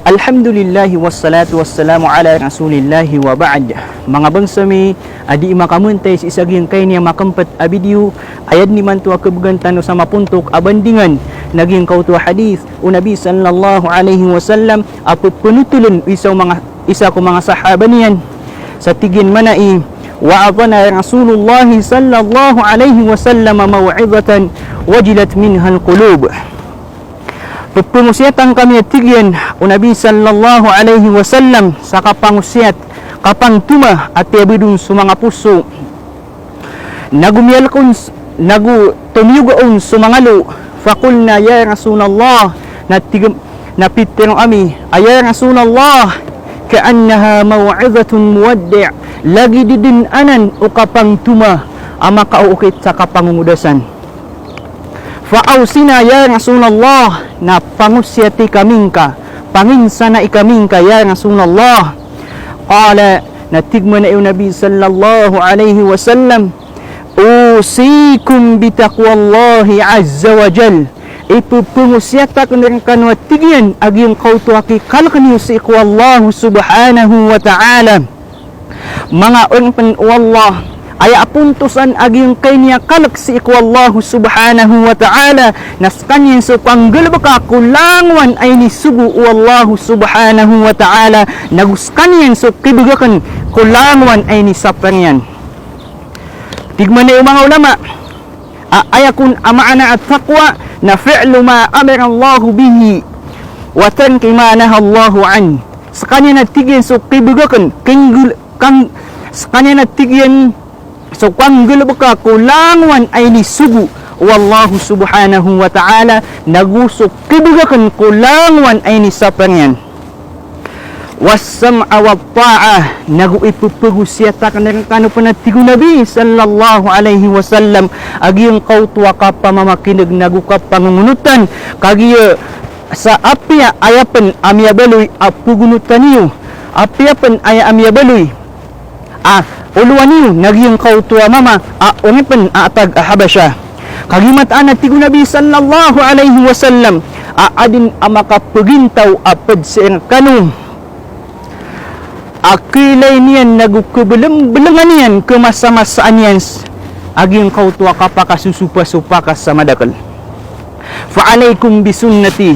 Alhamdulillahi wassalatu wassalamu ala rasulillahi wa ba'd. Mga bangsami, adi makamuntay sa isaging kay niya makampat a video ayad ni man tuwa kabugantano sa mapuntok abandingan naging kautuwa hadith o Nabi sallallahu alaihi wasallam apot punutulun isa ko mga sahaba niyan sa tigin manai wa'adana Rasulullahi sallallahu alaihi wasallam maw'izatan wajilat minha al-qulub. Pagpangusiatan kami at tigyan o Nabi sallallahu alaihi wasallam sa kapangusiat kapang tuma at tiyabidun sa mga puso tumiyugaon sa mga lo fakulna ya Rasulullah napitirong ami ya Rasulullah kaannaha maw'izatun muwaddi' lagi didinanan o kapang tuma ama kaukit sa kapangungudasan. Fa'ausina ya Rasulullah na pangusyati kaming ka panginsa na ikaming ka ya Rasulullah. Qala natigma na yung Nabi sallallahu alaihi wasallam usikum bitaqwallahi azza wa jal ipupungusyata kanilang kanwatigyan aging kautuaki kalakaniyo si ikwallahu subhanahu wa ta'ala mga unpan wallah ay apuntusan aging kay niya kalak si ikwallahu subhanahu wa ta'ala nas kanyan so panggalbaka kulangwan ay nisugu wallahu subhanahu wa ta'ala nagus kanyan so kibugakan kulangwan ay nisapangyan. Tigman na yung mga ulama ayakun amaana at taqwa na fi'lu ma amara Allahu bihi wa tanki ma naha Allahu an sa kanya natigyan so kibugakan sa kanya natigyan so kwanggul baka kulangwan ay nisugu wallahu subhanahu wa ta'ala nagusok kibugakan kulangwan ay nisapangyan wassam'a wa ta'ah nagu ipupugusyata kanang kano pa natigo Nabi sallallahu alaihi wasallam agiyong kautuwa ka pamamakinig nagu ka pangungunutan kagiyo sa apya ayapan amyabaloy apugunutan niyo apyapan ay amyabaloy uluan niyo naging kautuwa mama unipan atag habasya kagimataan at tigo Nabi sallallahu alaihi wasallam adin amakapugintaw apad sa kanong akilay niyan nagukubulong-bulungan niyan kumasamasaan niyan aging kautuwa kapakasusupa-supa ka sa madakal fa'alaykum bisunnati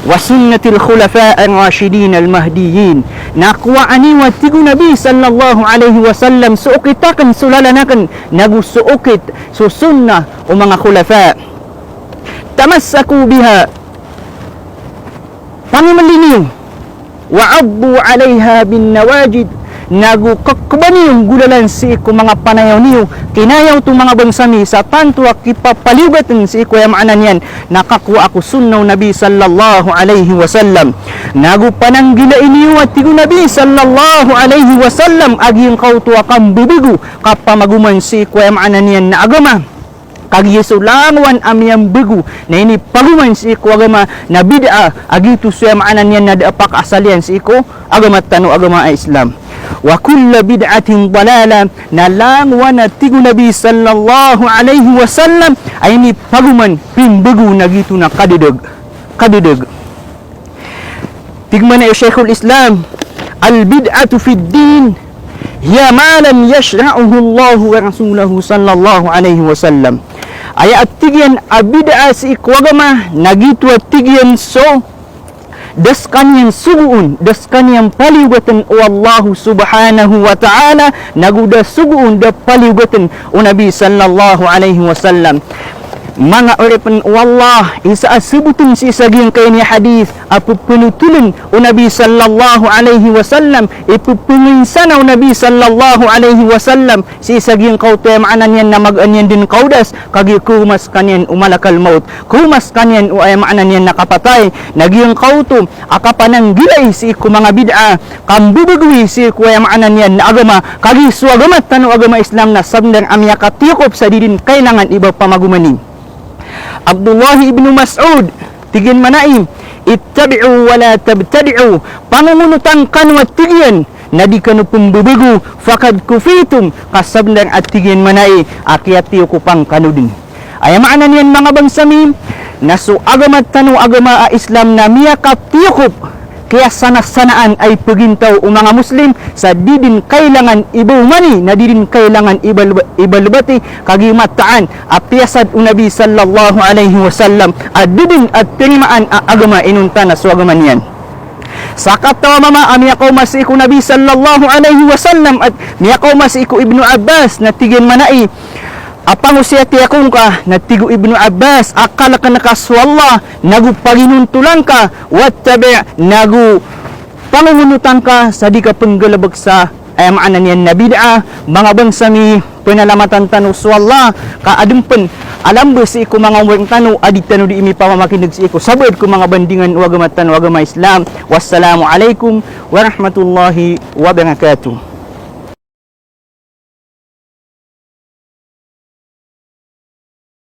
wa sunnatil khulafa' ar-rashidin al-mahdiyyin nakuha aniwa tigo Nabi sallallahu alaihi wasallam suukitakan sulalanakan nagusuukit susunna o mga khulafa tamassaku biha pangimaliniw wa'abbu alaiha bin nawajid nagukakbani yung gulalan si iku mga panayaw niyo kinayaw itong mga bangsami sa tanto kipapalibatan si iku yamaanan yan nakakuha ako sunnaw Nabi sallallahu alaihi wasallam nagupananggilain niyo at tigo Nabi sallallahu alaihi wasallam aging kautuwa kang bibigo kapamaguman si iku yamaanan yan na agama kagisulangwan amyang bigo na ini paguman si iku agama na bid'a agitu siya maanan yan na daapak asalian si iku agama tanu agama ay Islam wa kulla bid'atin dalala na langwan at tigo Nabi sallallahu alaihi wasallam ay ini paguman pimbigo na gitu na kadidag tigman na yung Shaykhul Islam al-bid'atu fi din hiya ma lam yashra'uhu Allah wa rasuluhu sallallahu alaihi wasallam ay at tigyan abida si ikwagama nagitu at tigyan so das kaniyang suguun das kaniyang paliwatan o Allah subhanahu wa ta'ala naguda suguun da paliwatan o Nabi sallallahu alaihi wasallam mga oripan wallah isa asubutun si isaging kay ni hadith apupunutulun o Nabi sallallahu alaihi wasallam ipupunginsana o Nabi sallallahu alaihi wasallam si isaging kautem anan yan na mag-anyan din kaudas kagi kumas kanyan umalakal maut kumas kanyan o ay maanan yan nakapatay naging kautum akapanang gilay si iku mga bid'a kambubugwi si iku ay maanan yan na agama kagi suagamat tanu agama Islam na sabdang amya katiyokop sa didin kailangan iba pamagumani Abdullah ibn Mas'ud tigin manaim ittabi'u wa la tabtadi'u pangungunutan kanwa tigyan na di kanu pumbubigo fakad kufitum kasabndang at tigyan manai akyatiyo ko pang kanudin ay maanan yan mga bangsami nasu agamat tanu agama Islam na miyakap tiyokop Kaya sana-sanaan ay pagintaw o mga Muslim sa di din kailangan ibumani na di din kailangan ibalbati kagimataan apiyasad o Nabi sallallahu alaihi wasallam at di din at pinimaan agama inunta na suagaman yan. Sakat tawa mama amiyakaw masiku Nabi sallallahu alaihi wasallam at miyakaw masiku Ibnu Abbas na tigin manai apang usiyati akong ka na tigo Ibnu Abbas akala ka nakaswalla nagu paginuntulan ka wattabi nagu pangungunutan ka sa di ka penggalabag sa ay maanan yan na bid'a mga bangsa mi penalamatan tanu swalla ka adumpen alam ba si ko mga weng tanu adik tanu di imi pamamakinig si ko sabad ko mga bandingan wagama tanu wagama Islam. Wassalamu alaikum warahmatullahi wabarakatuh.